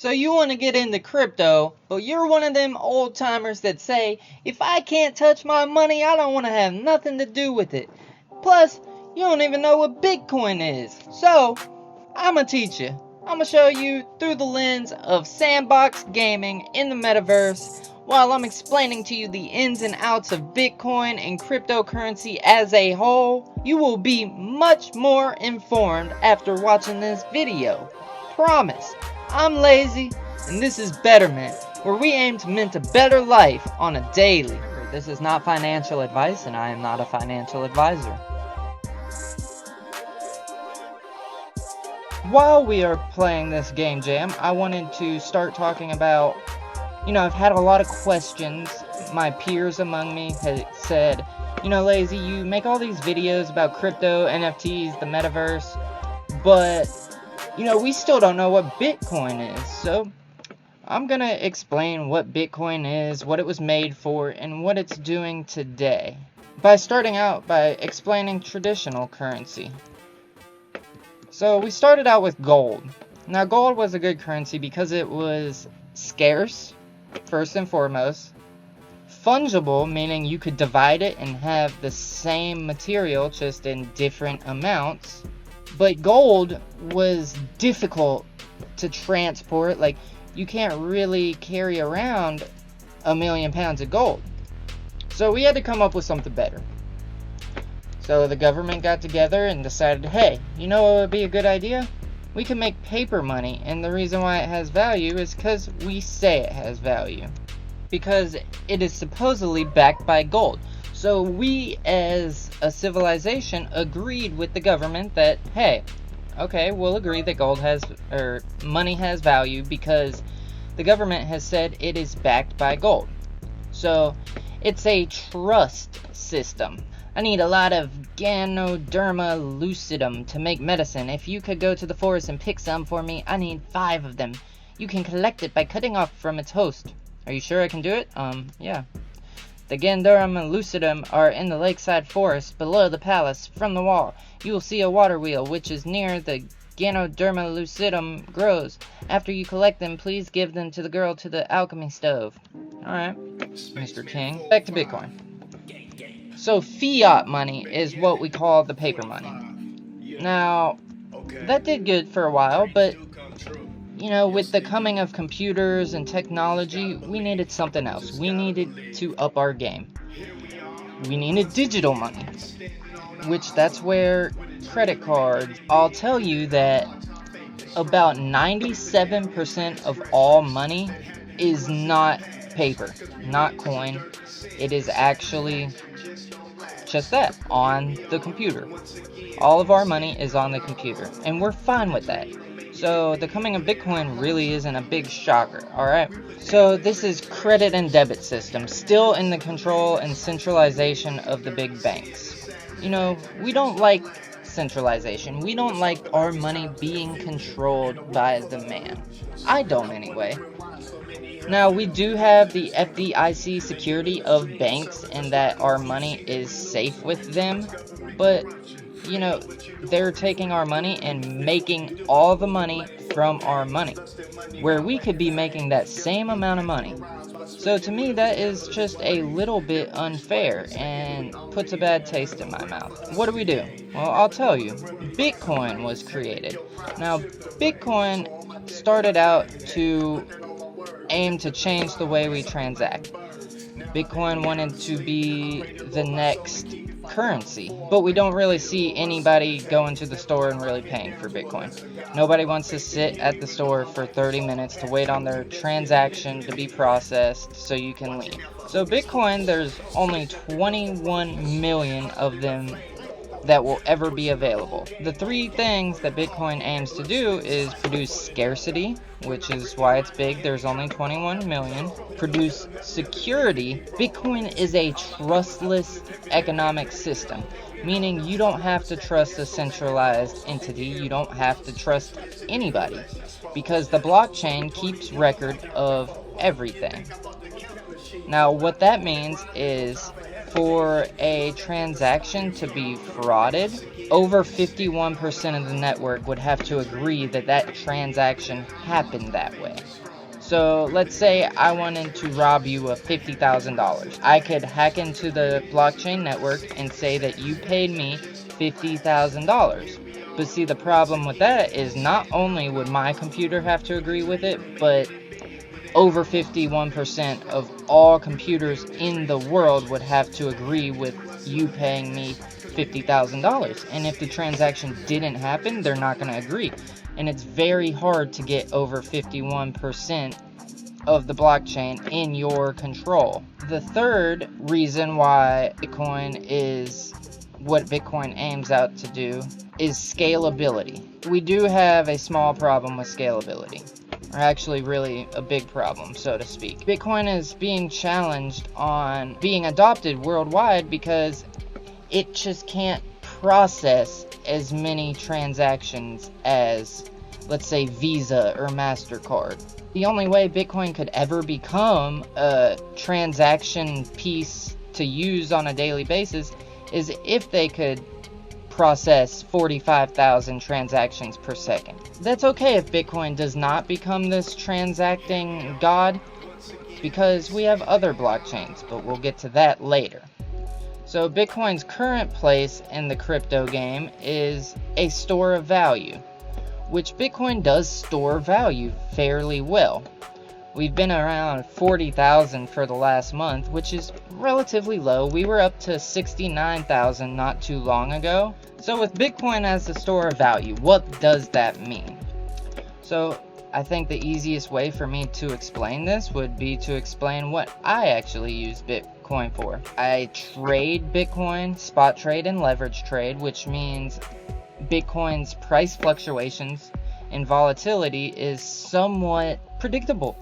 So you want to get into crypto, but you're one of them old timers that say, if I can't touch my money, I don't want to have nothing to do with it. Plus, you don't even know what Bitcoin is. So, I'm going to teach you. I'm going to show you through the lens of Sandbox Gaming in the Metaverse, while I'm explaining to you the ins and outs of Bitcoin and cryptocurrency as a whole. You will be much more informed after watching this video. Promise. I'm Layzee, and this is Betterment, where we aim to mint a better life on a daily. This is not financial advice, and I am not a financial advisor. While we are playing this game jam, I wanted to start talking about, I've had a lot of questions. My peers among me had said, Layzee, you make all these videos about crypto, NFTs, the metaverse, but, we still don't know what Bitcoin is. So, I'm going to explain what Bitcoin is, what it was made for, and what it's doing today. By starting out by explaining traditional currency. So, we started out with gold. Now, gold was a good currency because it was scarce, first and foremost. Fungible, meaning you could divide it and have the same material just in different amounts. But gold was difficult to transport. Like, you can't really carry around 1,000,000 pounds of gold. So we had to come up with something better. So the government got together and decided, hey, you know what would be a good idea? We can make paper money, and the reason why it has value is because we say it has value. Because it is supposedly backed by gold. So we, as a civilization, agreed with the government that, hey, okay, we'll agree that money has value because the government has said it is backed by gold. So it's a trust system. I need a lot of Ganoderma lucidum to make medicine. If you could go to the forest and pick some for me, I need 5 of them. You can collect it by cutting off from its host. Are you sure I can do it? Yeah. The Ganoderma lucidum are in the lakeside forest below the palace. From the wall, you will see a water wheel, which is near the Ganoderma lucidum grows. After you collect them, please give them to the girl to the alchemy stove. Alright, Mr. King. Back to Bitcoin. So fiat money is what we call the paper money. Now, that did good for a while, but, with the coming of computers and technology, we needed something else. We needed to up our game. We needed digital money, which that's where credit cards. I'll tell you that about 97% of all money is not paper, not coin. It is actually just that, on the computer. All of our money is on the computer, and we're fine with that. So the coming of Bitcoin really isn't a big shocker, alright? So this is credit and debit system, still in the control and centralization of the big banks. We don't like centralization. We don't like our money being controlled by the man. I don't anyway. Now, we do have the FDIC security of banks and that our money is safe with them, but they're taking our money and making all the money from our money, where we could be making that same amount of money. So to me, that is just a little bit unfair and puts a bad taste in my mouth. What do we do? Well, I'll tell you. Bitcoin was created. Now, Bitcoin started out to aim to change the way we transact. Bitcoin wanted to be the next currency, but we don't really see anybody going to the store and really paying for Bitcoin. Nobody wants to sit at the store for 30 minutes to wait on their transaction to be processed so you can leave. So Bitcoin, there's only 21 million of them that will ever be available. The 3 things that Bitcoin aims to do is produce scarcity, which is why it's big. There's only 21 million. Produce security. Bitcoin is a trustless economic system, meaning you don't have to trust a centralized entity. You don't have to trust anybody because the blockchain keeps record of everything. Now, what that means is for a transaction to be frauded, over 51% of the network would have to agree that that transaction happened that way. So let's say I wanted to rob you of $50,000. I could hack into the blockchain network and say that you paid me $50,000. But see, the problem with that is not only would my computer have to agree with it, but over 51% of all computers in the world would have to agree with you paying me $50,000. And if the transaction didn't happen, they're not going to agree. And it's very hard to get over 51% of the blockchain in your control. The third reason why Bitcoin is what Bitcoin aims out to do is scalability. We do have a small problem with scalability, or actually really a big problem, so to speak. Bitcoin is being challenged on being adopted worldwide because it just can't process as many transactions as, let's say, Visa or MasterCard. The only way Bitcoin could ever become a transaction piece to use on a daily basis is if they could process 45,000 transactions per second. That's okay if Bitcoin does not become this transacting god, because we have other blockchains, but we'll get to that later. So Bitcoin's current place in the crypto game is a store of value, which Bitcoin does store value fairly well. We've been around 40,000 for the last month, which is relatively low. We were up to 69,000 not too long ago. So with Bitcoin as a store of value, what does that mean? So I think the easiest way for me to explain this would be to explain what I actually use Bitcoin for. I trade Bitcoin, spot trade and leverage trade, which means Bitcoin's price fluctuations and volatility is somewhat predictable.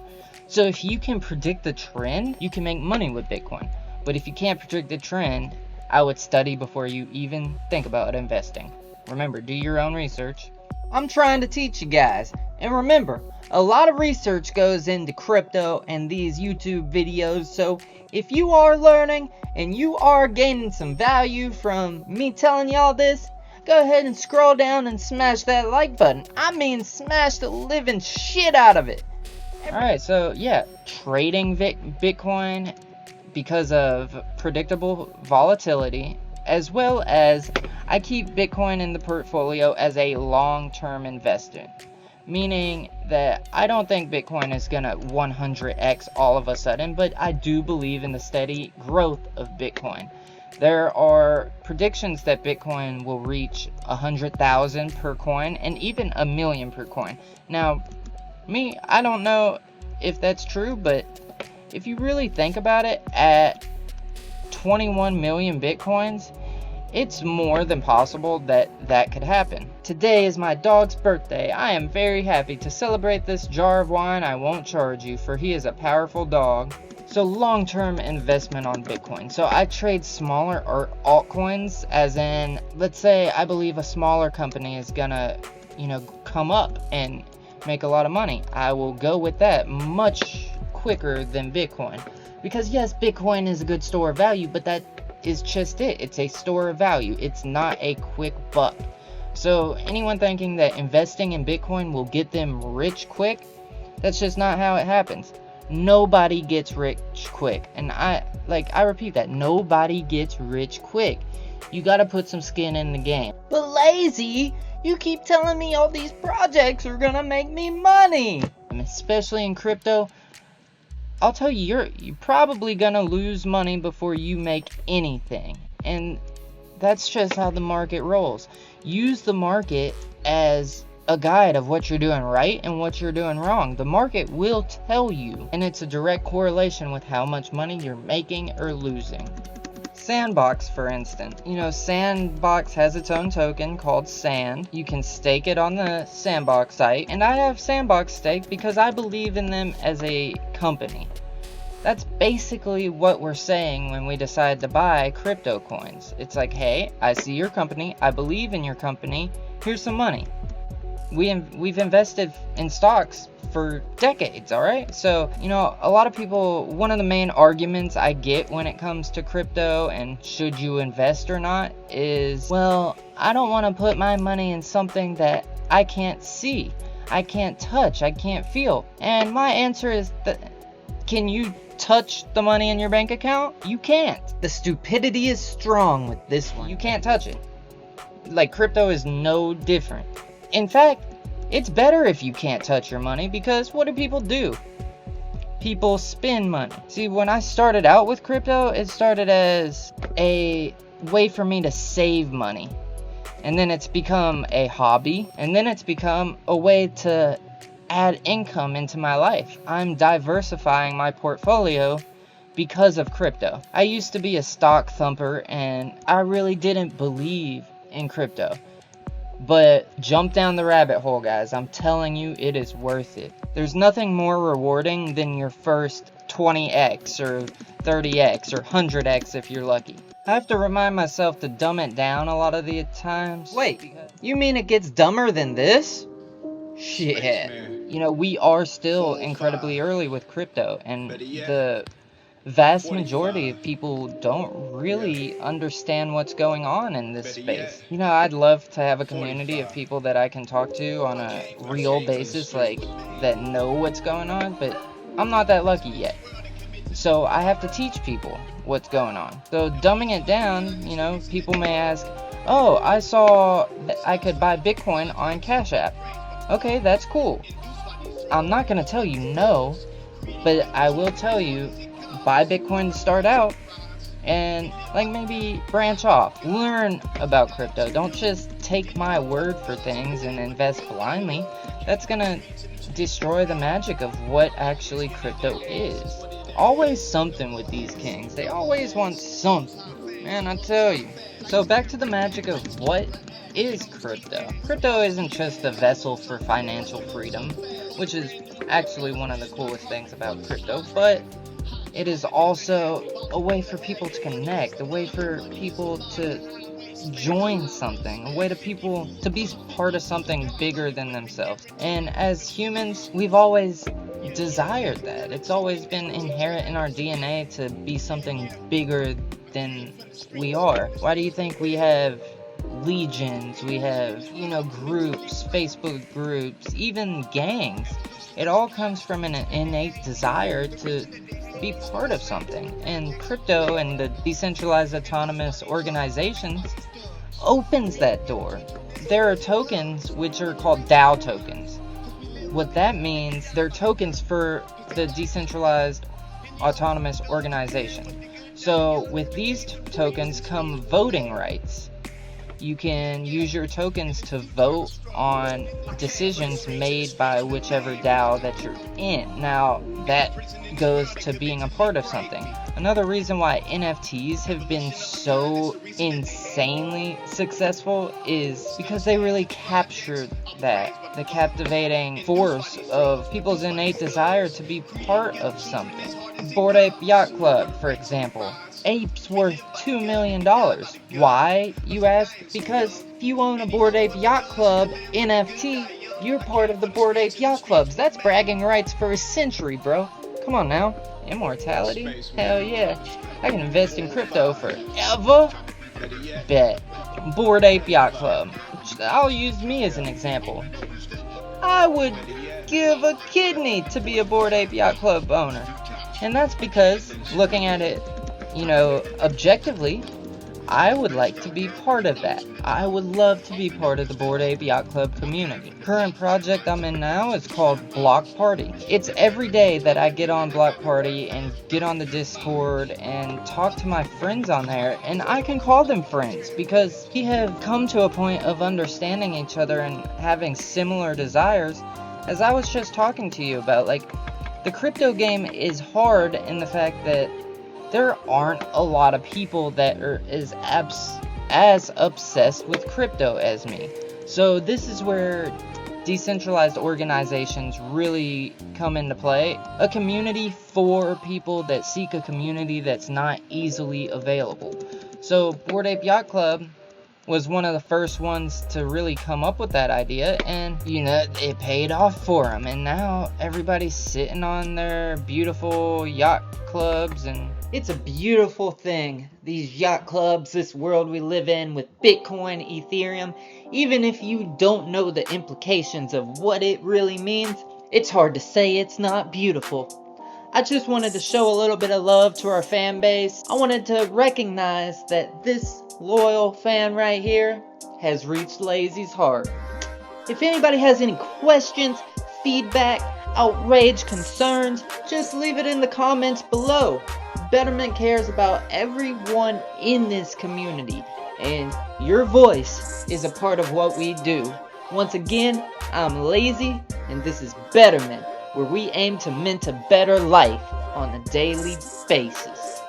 So if you can predict the trend, you can make money with Bitcoin. But if you can't predict the trend, I would study before you even think about investing. Remember, do your own research. I'm trying to teach you guys. And remember, a lot of research goes into crypto and these YouTube videos. So if you are learning and you are gaining some value from me telling y'all this, go ahead and scroll down and smash that like button. I mean, smash the living shit out of it. Alright, so yeah, trading Bitcoin because of predictable volatility, as well as I keep Bitcoin in the portfolio as a long-term investment. Meaning that I don't think Bitcoin is gonna 100x all of a sudden, but I do believe in the steady growth of Bitcoin. There are predictions that Bitcoin will reach 100,000 per coin and even 1,000,000 per coin. Now, me, I don't know if that's true, but if you really think about it, at 21 million Bitcoins, it's more than possible that that could happen. Today is my dog's birthday. I am very happy to celebrate this jar of wine. I won't charge you, for he is a powerful dog. So long-term investment on Bitcoin. So I trade smaller altcoins, as in, let's say I believe a smaller company is gonna, come up and make a lot of money. I will go with that much quicker than Bitcoin. Because yes, Bitcoin is a good store of value, but that is just it. It's a store of value. It's not a quick buck. So anyone thinking that investing in Bitcoin will get them rich quick, that's just not how it happens. Nobody gets rich quick. And I repeat that. Nobody gets rich quick. You gotta put some skin in the game. But Layzee, you keep telling me all these projects are gonna make me money. Especially in crypto, I'll tell you, you're probably gonna lose money before you make anything. And that's just how the market rolls. Use the market as a guide of what you're doing right and what you're doing wrong. The market will tell you, and it's a direct correlation with how much money you're making or losing. Sandbox, for instance. Sandbox has its own token called Sand. You can stake it on the Sandbox site, and I have Sandbox staked because I believe in them as a company. That's basically what we're saying when we decide to buy crypto coins. It's like, hey, I see your company, I believe in your company, here's some money. we've invested in stocks for decades, all right? So, you know, a lot of people, one of the main arguments I get when it comes to crypto and should you invest or not is, well, I don't want to put my money in something that I can't see, I can't touch, I can't feel. And my answer is that, can you touch the money in your bank account? You can't. The stupidity is strong with this one. You can't touch it. Like, crypto is no different. In fact, it's better if you can't touch your money, because what do people do? People spend money. See, when I started out with crypto, it started as a way for me to save money. And then it's become a hobby. And then it's become a way to add income into my life. I'm diversifying my portfolio because of crypto. I used to be a stock thumper and I really didn't believe in crypto. But jump down the rabbit hole, guys. I'm telling you, it is worth it. There's nothing more rewarding than your first 20x or 30x or 100x if you're lucky. I have to remind myself to dumb it down a lot of the times. Wait, you mean it gets dumber than this? Shit. You know, we are still incredibly early with crypto, and the vast majority of people don't really understand what's going on in this space. You know, I'd love to have a community of people that I can talk to on a real basis, like, that know what's going on, but I'm not that lucky yet. So I have to teach people what's going on. So dumbing it down, you know, people may ask, oh, I saw that I could buy Bitcoin on Cash App. Okay, that's cool. I'm not going to tell you no, but I will tell you, buy Bitcoin to start out, and like maybe branch off, learn about crypto. Don't just take my word for things and invest blindly. That's gonna destroy the magic of what actually crypto is. Always something with these kings. They always want something, man, I tell you. So back to the magic of what is crypto. Crypto isn't just a vessel for financial freedom, which is actually one of the coolest things about crypto, but it is also a way for people to connect, a way for people to join something, a way to people to be part of something bigger than themselves. And as humans, we've always desired that. It's always been inherent in our DNA to be something bigger than we are. Why do you think we have legions, we have, you know, groups, Facebook groups, even gangs? It all comes from an innate desire to be part of something. And crypto and the decentralized autonomous organizations opens that door. There are tokens which are called DAO tokens. What that means, they're tokens for the decentralized autonomous organization. So with these tokens come voting rights. You can use your tokens to vote on decisions made by whichever DAO that you're in. Now, that goes to being a part of something. Another reason why NFTs have been so insanely successful is because they really captured that, the captivating force of people's innate desire to be part of something. Bored Ape Yacht Club, for example. Ape's worth $2 million. Why, you ask? Because if you own a Bored Ape Yacht Club NFT, you're part of the Bored Ape Yacht Clubs. That's bragging rights for a century, bro. Come on now. Immortality? Hell yeah. I can invest in crypto forever. Bet. Bored Ape Yacht Club. I'll use me as an example. I would give a kidney to be a Bored Ape Yacht Club owner. And that's because, looking at it, you know, objectively, I would like to be part of that. I would love to be part of the Bored Ape Yacht Club community. Current project I'm in now is called Block Party. It's every day that I get on Block Party and get on the Discord and talk to my friends on there, and I can call them friends because we have come to a point of understanding each other and having similar desires, as I was just talking to you about. Like, the crypto game is hard in the fact that there aren't a lot of people that are as obsessed with crypto as me. So this is where decentralized organizations really come into play. A community for people that seek a community that's not easily available. So Bored Ape Yacht Club was one of the first ones to really come up with that idea, and it paid off for him, and now everybody's sitting on their beautiful yacht clubs, and it's a beautiful thing, these yacht clubs, this world we live in with Bitcoin, Ethereum. Even if you don't know the implications of what it really means, it's hard to say it's not beautiful. I just wanted to show a little bit of love to our fan base. I wanted to recognize that this loyal fan right here has reached Layzee's heart. If anybody has any questions, feedback, outrage, concerns, just leave it in the comments below. Betterment cares about everyone in this community, and your voice is a part of what we do. Once again, I'm Layzee, and this is Betterment, where we aim to mint a better life on a daily basis.